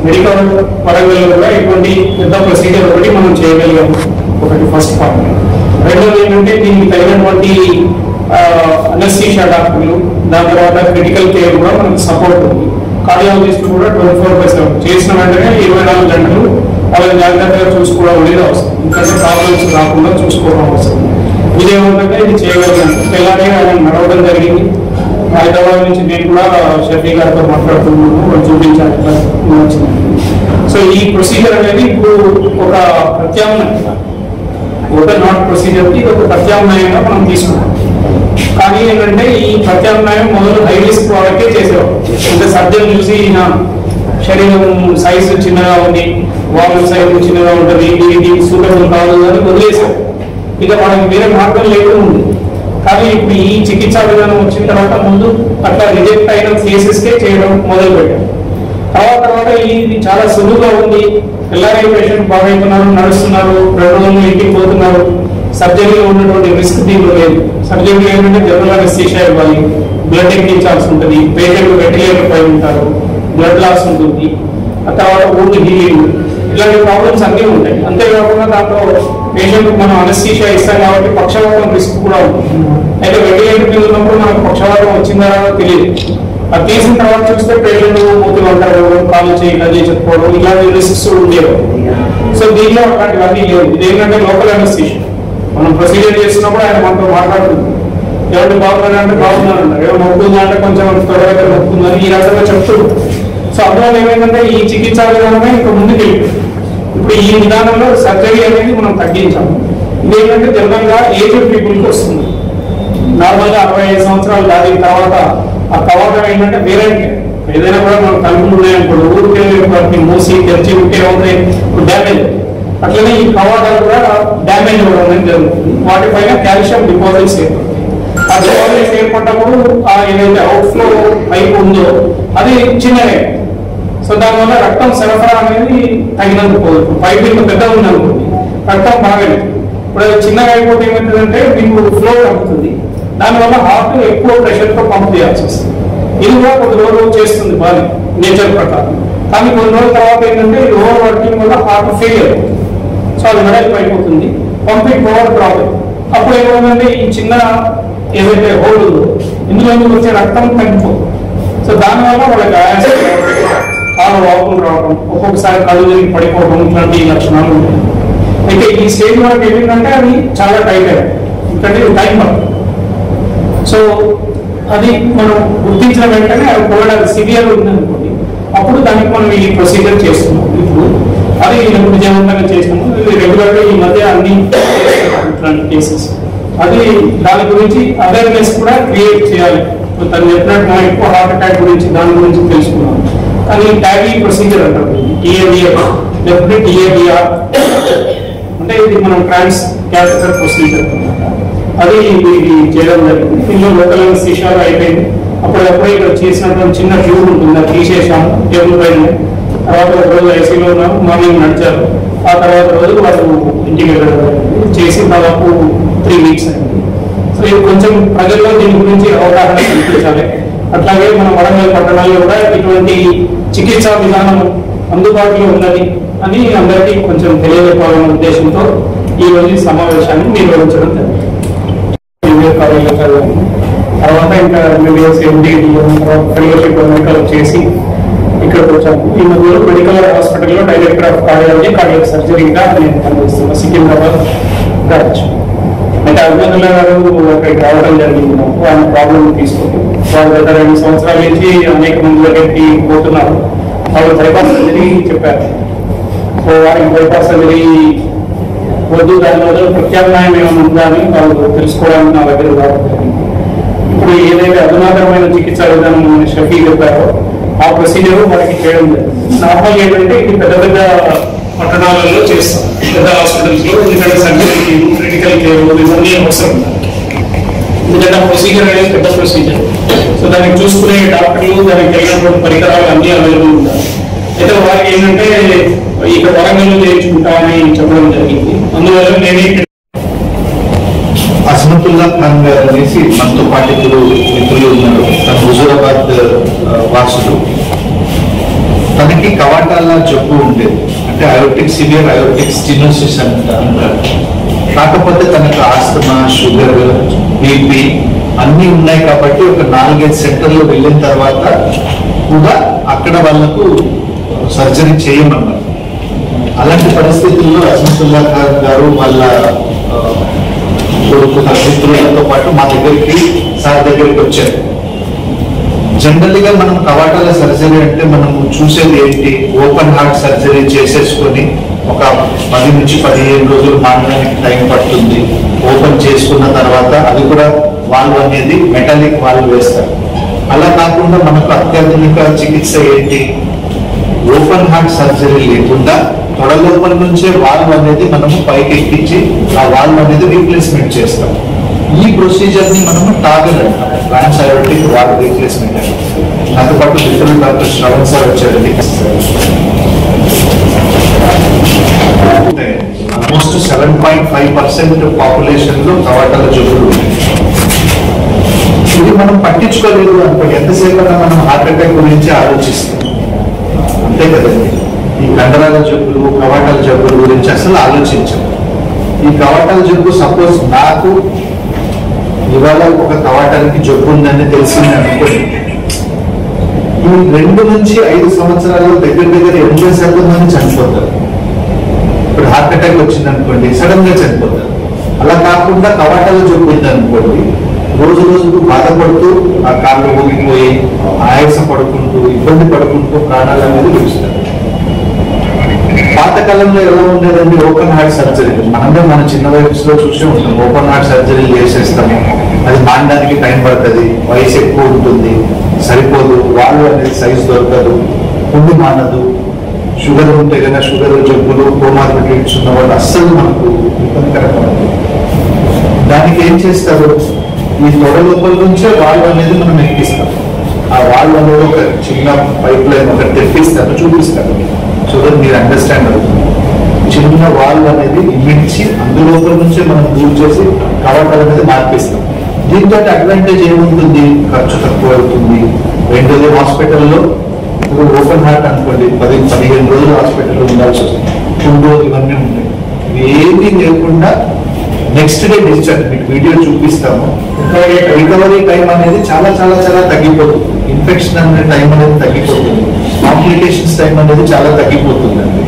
Medical పరంగా కూడా ఇటువంటి పెద్ద ప్రొసీజర్ ఒకటి మనం చేయగలిగాము. ఒకటి ఫస్ట్ పాయింట్. రెండోది ఏంటంటే దీనికి తగినటువంటి అనస్థీషియా డాక్టర్లు, దాని తర్వాత క్రిటికల్ కేర్ కూడా మనకు సపోర్ట్ ఉంది. కార్డియాలజిస్ట్ కూడా 24/7 చేసిన వెంటనే 24 గంటలు వాళ్ళని జాగ్రత్తగా చూసుకోవడం అనేది అవసరం. ఎందుకంటే ప్రాబ్లమ్స్ రాకుండా చూసుకోవడం అవసరం. ఇదేమంటే ఇది చేయగలిగాను. ఇలాగే ఆయన నడవడం జరిగింది. హైదరాబాద్ నుంచి నేను కూడా షఫీ గారితో మాట్లాడుతున్నాను, వాళ్ళు చూపించాలి. సో ఈ ప్రొసీజర్ అనేది ఇప్పుడు ఒక ప్రత్యామ్నాయం, ఒక నాట్ ప్రొసీజర్కి ఇది ఒక ప్రత్యామ్నాయంగా మనం తీసుకున్నాం. కానీ ఏంటంటే ఈ ప్రత్యామ్నాయం మొదలు హై రిస్క్ వాళ్ళకే చేసేవాళ్ళు. అంటే సర్జన్ చూసి ఈయన శరీరం సైజు చిన్నగా ఉంది, వాళ్ళ సైజు చిన్నగా ఉంటుంది, దీనికి సూటబుల్ కాదు అని వదిలేసారు. ఇక వాళ్ళకి వేరే మార్గం లేకుండా ఉంది. కానీ ఇప్పుడు ఈ చికిత్సా విధానం వచ్చిన తర్వాత ముందు అట్లా రిజెక్ట్ అయిన కేసెస్కే చేయడం మొదలు పెట్టారు. తర్వాత ఇది చాలా సులువుగా ఉంది, ఎల్ఆర్ఐ పేషెంట్ బాగైతున్నారు, నడుస్తున్నారు, 2 రోజులు ఇంటికి పోతున్నారు. సర్జరీలో ఉన్నటువంటి రిస్క్ దీంట్లో లేదు. సర్జరీ ఏంటంటే జనరల్ అనస్థీషియా ఇవ్వాలి, బ్లడ్ ఎక్కించాల్సి ఉంటుంది, పేషెంట్ వెంటిలేటర్ పై ఉంటారు, బ్లడ్ లాస్ ఉంటుంది, ఆ తర్వాత ఊండ్ హీలింగ్, ఇలాంటి ప్రాబ్లమ్స్ అన్నీ ఉంటాయి. అంతేకాకుండా దాంట్లో పేషెంట్ మనం అనస్థీషియా ఇస్తాం కాబట్టి పక్షవాతం రిస్క్ కూడా ఉంటుంది. అయితే వెంటిలేటర్ మీద ఉన్నప్పుడు మనకు పక్షవాతం వచ్చిందా తెలియదు. అది తీసిన తర్వాత చూస్తే పేషెంట్ మూతి వంటలు, కాలు చేయి చెప్పుకోవడం, ఇలాంటి రిస్క్స్ ఉండేవి. సో దీనిలో అట్లాంటివన్నీ లేవు. ఇదేంటంటే లోకల్ అనస్థీషియా. మనం ప్రొసీజర్ చేస్తున్నప్పుడు ఆయన మనతో మాట్లాడుతుంది, ఎవరికి బాగున్నారంటే బాగున్నారంటారు, ఎవరు నొప్పుందంటే కొంచెం త్వరగా నొప్పుందని ఈ రకంగా చెప్తుంది. సో అందువల్ల ఏమైందంటే ఈ చికిత్సా విధానమే ఇంకా ముందుకు ఇప్పుడు ఈ విధానంలో సర్జరీ అనేది మనం తగ్గించాము. ఇదేంటంటే జనరల్గా ఏజ్డ్ పీపుల్కి వస్తుంది. నార్మల్గా 65 సంవత్సరాలు దాటిన తర్వాత ఆ కవాటం ఏంటంటే వేరే ఏదైనా కూడా మనం తలుపులు ఉన్నాయనుకోండి, ఊరికి మూసి తెరిచి ఉంటే అవుతాయి డ్యామేజ్. అట్లనే ఈ కవాటాలు కూడా డ్యామేజ్ అవ్వడం అనేది జరుగుతుంది. వాటిపైన కాల్షియం డిపాజిట్స్ ఏర్పడతాయి. ఆ డిపాజిట్స్ ఏర్పడినప్పుడు ఆ ఏదైతే అవుట్ఫ్లో పైప్ ఉందో అది చిన్నదే. సో దానివల్ల రక్తం సరఫరా అనేది తగినంత పోదు. పైప్ ఇంకా పెద్దగా ఉందనుకోండి, రక్తం బాగానే. ఇప్పుడు అది చిన్నగా అయిపోతే ఏమవుతుందంటే మీకు ఫ్లో తగ్గుతుంది. దానివల్ల హార్ట్ ఎక్కువ ప్రెషర్తో పంప్ చేయాల్సి వస్తుంది. ఇది కూడా కొద్ది రోజులు చేస్తుంది బాడీ నేచర్ ప్రకారం. కానీ కొన్ని రోజుల తర్వాత ఏంటంటే ఇది ఓవర్ వర్కింగ్ వల్ల హార్ట్ ఫెయిల్ అవుతుంది. సో అది వెడల్పు అయిపోతుంది, పంపింగ్ పవర్ డ్రాప్ అవుతుంది. అప్పుడు ఏమవుతుందంటే ఈ చిన్న ఏదైతే హోల్ ఉందో ఇందులో వచ్చే రక్తం తగ్గిపోతుంది. సో దానివల్ల వాళ్ళకి ఆయాసం, కాలు వాపులు రావడం, ఒక్కొక్కసారి కళ్ళు తిరిగి పడిపోవడం, ఇట్లాంటి లక్షణాలు ఉంటాయి. అయితే ఈ స్టేజ్ వరకు ఏంటంటే అది చాలా టైట్ అయ్యాయి, ఎందుకంటే టైం పడుతుంది. సో అది మనం గుర్తించిన వెంటనే అది పోవడానికి సివియర్ ఉందనుకోండి, అప్పుడు దానికి మనం ఈ ప్రొసీజర్ చేస్తున్నాం. ఇప్పుడు అది విజయవంతంగా చేసినాము. రెగ్యులర్గా ఈ మధ్య అన్ని ఇట్లాంటి కేసెస్ అది దాని గురించి అవేర్నెస్ కూడా క్రియేట్ చేయాలి. తను చెప్పినట్టు మనం ఎక్కువ హార్ట్ అటాక్ గురించి దాని గురించి తెలుసుకున్నాం. కానీ ట్యాగీ ప్రొసీజర్ అంటారు, టీఏడిఆర్ లేకపోతే టీఏడిఆర్ అంటే ఇది మనం ట్రాన్స్ క్యాథెటర్ ప్రొసీజర్ అది ఇది చేయడం జరిగింది. దీనిలో లోకల్ అనస్థీషియా అయిపోయింది. అప్పుడప్పుడే ఇక్కడ చేసినటువంటి చిన్న ట్యూబ్ ఉంటుంది, అది తీసేసాము టేబుల్ పైన. తర్వాత ఒక రోజు ఐసీలో ఉన్నాము, మార్నింగ్ నడిచారు. ఆ తర్వాత రోజు వాళ్ళు ఇంటికి వెళ్ళడం చేసి దాదాపు 3 వీక్స్ అయింది. సో ఇది కొంచెం ప్రజల్లో దీని గురించి అవగాహన కల్పించాలి. అట్లాగే మన వరంగల్ పట్టణాల్లో కూడా ఇటువంటి చికిత్సా విధానం అందుబాటులో ఉన్నది అని అందరికీ కొంచెం తెలియజెప్పాలన్న ఉద్దేశంతో ఈ రోజు సమావేశాన్ని నిర్వహించడం జరిగింది. తర్వాత ఇంకా ఎంబీబీఎస్, ఎండి, ఫెలోషిప్ మెడికల్ చేసి ఇక్కడికి వచ్చాము. ఈ మధ్యలో మెడికల్ హాస్పిటల్లో డైరెక్టర్ ఆఫ్ కార్డియాలజీ, కార్డియాక్ సర్జరీగా నేను పనిచేస్తున్నాను, సికింద్రాబాద్ బ్రాంచ్. అయితే అభినందన గారు అక్కడికి రావడం జరిగింది. ఆయన ప్రాబ్లం తీసుకుంది. వాళ్ళు గత 2 సంవత్సరాల నుంచి అనేక మంది దగ్గరికి పోతున్నారు. వాళ్ళు బైపాస్ సర్జరీ చెప్పారు. సో వారికి బైపాస్ సర్జరీ వద్దు, దాని వల్ల ప్రత్యామ్నాయం ఏమైనా ఉందా అని వాళ్ళు తెలుసుకోవడానికి నా దగ్గర రావడం జరిగింది. ఇప్పుడు ఏదైతే అధునాతనమైన చికిత్సా విధానం షఫీ చెప్పారో ఆ ప్రొసీజర్ వాళ్ళకి చేయడం జరిగింది. నార్మల్ ఏంటంటే ఇది పెద్ద పెద్ద పట్టణాలలో చేస్తాం, పెద్ద హాస్పిటల్స్లో. ఎందుకంటే సర్జరీ, క్రిటికల్ కేర్ ఇవన్నీ అవసరం. ఎందుకంటే ఆ ప్రొసీజర్ అనేది పెద్ద ప్రొసీజర్. సో దానికి చూసుకునే డాక్టర్లు, దానికి తగినటువంటి పరికరాలు అన్నీ అవైలబుల్ ఉంటాయి. అయితే వారికి ఏంటంటే ఇక వరంగల్లో చేయించుకుంటామని చెప్పడం జరిగింది. అందువల్ల నేనే అస్మతుల్లా ఖాన్ గారు అనేసి మనతో పాటు మిత్రులు ఉన్నారు. తన హుజూరాబాద్ వాసులు. తనకి తనకి కవాటాల జబ్బు ఉండేది, అంటే అయోటిక్ సివియర్ అయోటిక్ స్టెనోసిస్ అంటారు. కాకపోతే తనకు ఆస్తమా, షుగర్, బీపీ అన్నీ ఉన్నాయి కాబట్టి ఒక 4-5 సెంటర్లు వెళ్ళిన తర్వాత కూడా అక్కడ వాళ్ళకు సర్జరీ చేయమన్నారు. అలాంటి పరిస్థితుల్లో అస్మతుల్లా ఖాన్ గారు వాళ్ళ కొడుకు మిత్రులతో పాటు మా దగ్గరికి సార్ దగ్గరికి వచ్చారు. జనరల్గా మనం కవాటాల సర్జరీ అంటే మనం చూసేది ఏంటి, ఓపెన్ హార్ట్ సర్జరీ చేసేసుకొని ఒక 10 నుంచి 15 రోజులు మానడానికి టైం పడుతుంది. ఓపెన్ చేసుకున్న తర్వాత అది కూడా వాల్వ్ అనేది మెటాలిక్ వాల్వ్ వేస్తారు. అలా కాకుండా మనకు అత్యాధునిక చికిత్స ఏంటి, ఓపెన్ హార్ట్ సర్జరీ లేకుండా తొడ లోపల నుంచే వాల్వ్ అనేది మనము పైకి ఎక్కించి ఆ వాల్వ్ అనేది రీప్లేస్మెంట్ చేస్తాం. ఈ ప్రొసీజర్ ని మనము టాగల్ అంటాం, ట్రాన్స్ఐరోటిక్ వాల్వ్ రీప్లేస్మెంట్ అంటాం. నాతో పాటు మిత్రులు డాక్టర్ శ్రవణ్ సార్ వచ్చారండి. ఆల్మోస్ట్ 7.5% పాపులేషన్ లో కవాటాల జబ్బులు ఉన్నాయి. ఇది మనం పట్టించుకోలేదు అనుకోండి, ఎంతసేపు మనం హార్ట్ అటాక్ గురించి ఆలోచిస్తాం, అంతే కదండి. ఈ కండరాల జబ్బులు, కవాటాల జబ్బుల గురించి అసలు ఆలోచించాం. ఈ కవాటాల జబ్బు సపోజ్ నాకు ఇవాళ ఒక కవాటానికి జబ్బు ఉందని తెలిసింది అనుకోండి, ఈ 2 నుంచి 5 సంవత్సరాల్లో దగ్గర 80% మంది చనిపోతారు. ఇప్పుడు హార్ట్ అటాక్ వచ్చింది అనుకోండి, సడన్ గా చనిపోతారు. అలా కాకుండా కవాటాల జబ్బు ఉంది అనుకోండి, రోజు రోజుకు బాధపడుతూ ఆ కాళ్ళు ఊగిపోయి ఆయాస పడుకుంటూ ఇబ్బంది పడుకుంటూ ప్రాణాలు అనేది విడుస్తారు. పాతకాలంలో ఎలా ఉండేదండి ఓపెన్ హార్ట్ సర్జరీ, మనమే మన చిన్న వయసులో చూసి ఉంటాం. ఓపెన్ హార్ట్ సర్జరీ చేసేస్తాము, అది మానడానికి టైం పడుతుంది, వయసు ఎక్కువ ఉంటుంది, సరిపోదు, వాళ్ళు అనేది సైజు దొరకదు, పుండు మానదు. షుగర్ ఉంటే కనుక షుగర్ జబ్బులు, కోమార్బిడిటీస్ ఉన్న వాళ్ళు అస్సలు మనకు ఇబ్బందికరంగా ఉంటుంది. దానికి ఏం చేస్తారు, ఈ తొడ లోపల నుంచే వాల్వ్ అనేది మనం ఎక్కిస్తాం. ఆ వాల్వ్ అనేది ఒక చిన్న పైప్ లైన్ ఒకటి తెప్పిస్తాను, చూపిస్తాను, సో దట్ మీరు అండర్స్టాండ్ అవుతుంది. చిన్న వాల్వ్ అనేది ఇమిడ్చి అందులోపల నుంచే మనం దూరం చేసి కవాటాల అనేది మార్పిస్తాం. దీంతో అడ్వాంటేజ్ ఏముంటుంది, ఖర్చు తక్కువ అవుతుంది. రెండోది హాస్పిటల్లో ఇప్పుడు ఓపెన్ హార్ట్ అనుకోండి, 10-15 రోజులు హాస్పిటల్లో ఉండాల్సి వస్తుంది. 2 రోజులు ఇవన్నీ ఉంటాయి. ఏమీ లేకుండా నెక్స్ట్ డే డిశ్చార్జ్, మీకు వీడియో చూపిస్తాము. రికవరీ టైం అనేది చాలా చాలా చాలా తగ్గిపోతుంది. ఇన్ఫెక్షన్ అనే టైం అనేది తగ్గిపోతుంది, కాంప్లికేషన్స్ టైం అనేది చాలా తగ్గిపోతుందండి.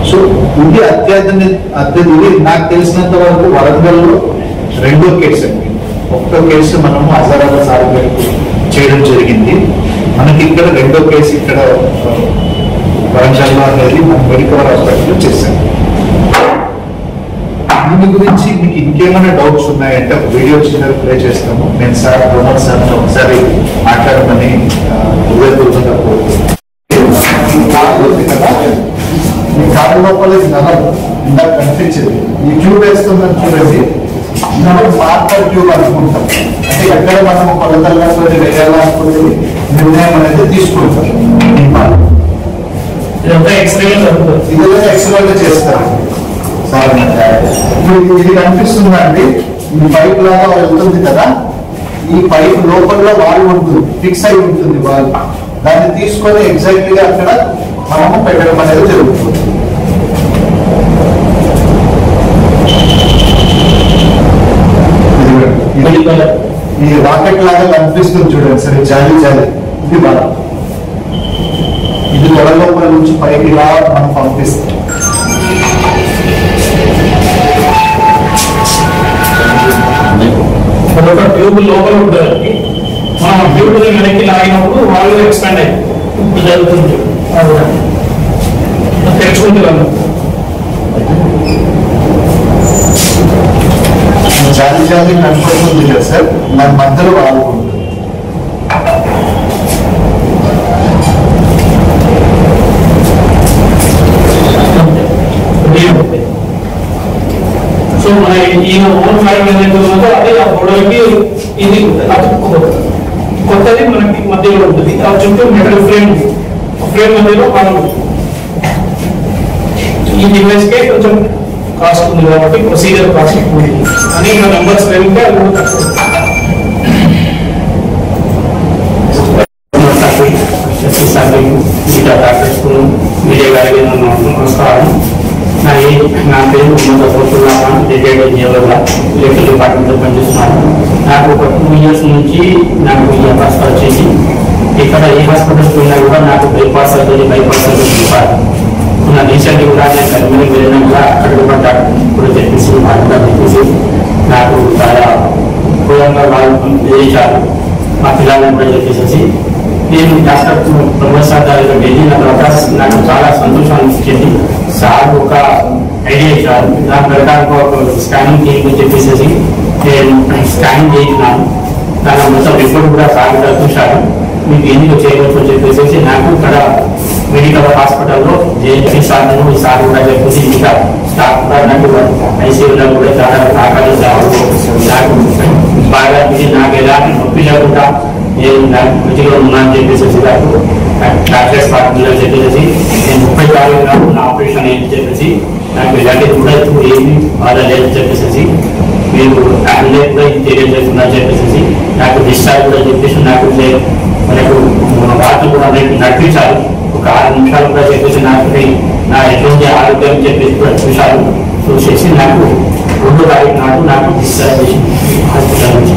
సో ఇది ఇది నాకు తెలిసినంత వరకు వరంగల్లో 2వ కేసు అండి. 1వ కేసు మనము హజారాబాద్ సార్ చేయడం జరిగింది. మనకి ఇక్కడ 2వ కేసు ఇక్కడ వరంగల్లో అనేది మనం మెడికల్ హాస్పిటల్లో చేశాం. దీని గురించి మీకు ఇంకేమైనా డౌట్స్ ఉన్నాయంటే వీడియో చిన్నగా ప్లే చేస్తాము. నేను సార్ ప్రమోద్ సార్ ఒకసారి మాట్లాడమని హృదయపూర్వకంగా కోరుతున్నాను. ఈ కారు లోపల ఇందాక కనిపించింది, ఈ ట్యూబ్ వేస్తుందని చూడండి, మార్కర్ ట్యూబ్ అనుకుంటాం. అంటే ఎక్కడ మనం కొలతలతో వేయాలనుకునే నిర్ణయం అనేది తీసుకుంటాం. ఇదంతా ఎక్స్రేలో చేస్తారు. ఇది కనిపిస్తుందండి, ఈ పైప్ లాగా వెళ్తుంది కదా, ఈ పైప్ లోపల వాల్వ్ ఉంటుంది, ఫిక్స్ అయి ఉంటుంది వాల్వ్. దాన్ని తీసుకొని ఎగ్జాక్ట్ గా అక్కడ మనము పెట్టడం అనేది జరుగుతుంది. ఈ రాకెట్ లాగా కనిపిస్తుంది చూడండి, సరే జాలి జాలి, ఇది బాగా ఇది తొడ లోపల నుంచి పైకి ఇలా మనం పంపిస్తాం. ఒక ట్యూబ్ లోపల ఉంటుంది, మనం ట్యూబ్ వెనక్కి లాగినప్పుడు వాళ్ళు ఎక్స్పాండ్ అయ్యి జరుగుతుంది, తెచ్చుకుంటున్నాను. జాలి జాలి కనిపిస్తుంది కదా సార్, దాని మధ్యలో వాడుకుంటుంది. సో మన ఈయన ఓన్ ఫైల్ ఏదైతే ఉన్నదో అదే ఆ గొడవకి ఇది కొత్తది మనకి మధ్యలో ఉంటుంది. ఆ చుట్టూ మెటల్ ఫ్రేమ్ మధ్యలో మనం ఈ డివైస్ కే కొంచెం కాస్ట్ ఉంది కాబట్టి ప్రొసీజర్ కాస్ట్ ఎక్కువ అని ఇంకా నెంబర్స్ వెళ్తే అది కూడా తక్కువ. చేయగలిగిన నమస్కారం. నా పేరు రిటైర్డ్ ఇంజనీర్గా ఎలక్ట్రికల్ డిపార్ట్మెంట్లో పనిచేస్తున్నాను. నాకు ఒక 2 years నుంచి నాకు ఈ అవస్థ వచ్చేసి ఇక్కడ ఏ హాస్పిటల్స్ పోయినా కూడా నాకు బైపాస్ సర్జరీ చెప్పాలి. నా రీసెంట్గా కూడా నేను కరీంనగర్ వెళ్ళినా కూడా అక్కడ కూడా డాక్టర్ కూడా చెప్పేసి చెప్పేసి నాకు చాలా ఉపయోగంగా వాళ్ళు చేయించారు. మా పిల్లలను కూడా చెప్పేసి నేను డాక్టర్ ప్రొఫెసర్ దగ్గర వెళ్ళిన తర్వాత నాకు చాలా సంతోషం అనిపించింది. సార్ ఒక ఐడియా ఇచ్చారు. దాని ప్రకారం ఒక స్కానింగ్ చేయమని చెప్పేసి నేను స్కానింగ్ చేయించినాను. దాని మొత్తం రిపోర్ట్ కూడా సార్ కూడా చూశారు. మీకు ఎందుకు చేయవచ్చు అని చెప్పేసి నాకు ఇక్కడ మెడికల్ హాస్పిటల్లో జేఎన్సీ సార్ కూడా చెప్పేసి ఇంకా స్టాఫ్ కూడా నాకు ఐసీయూలో కూడా చాలా సహకరించారు. నాకు బాగా నాకు ఎలాంటి నొప్పి లేకుండా నేను నాకు మంచిగా ఉన్నానని చెప్పేసి నాకు డాక్టర్స్ పార్టీలో చెప్పేసి నేను 30 తారీఖు నా ఆపరేషన్ ఏంటి చెప్పేసి నాకు ఎలాంటి కూడా ఇప్పుడు ఏమి బాధ లేదని చెప్పేసి మీరు ఫ్యామిలీ కూడా తెలియజేస్తున్నా చెప్పేసి నాకు డిశ్చార్జ్ కూడా చెప్పేసి నాకు మనకు రాత్రి కూడా నడిపించారు. ఒక 6 నిమిషాలు కూడా చెప్పేసి నాకు నా ఎటువంటి ఆరోగ్యం చెప్పేసి కూడా చూశారు. చూసేసి నాకు 2వ తారీఖు నాడు నాకు డిశ్చార్జ్ చేసి హాస్పిటల్ నుంచి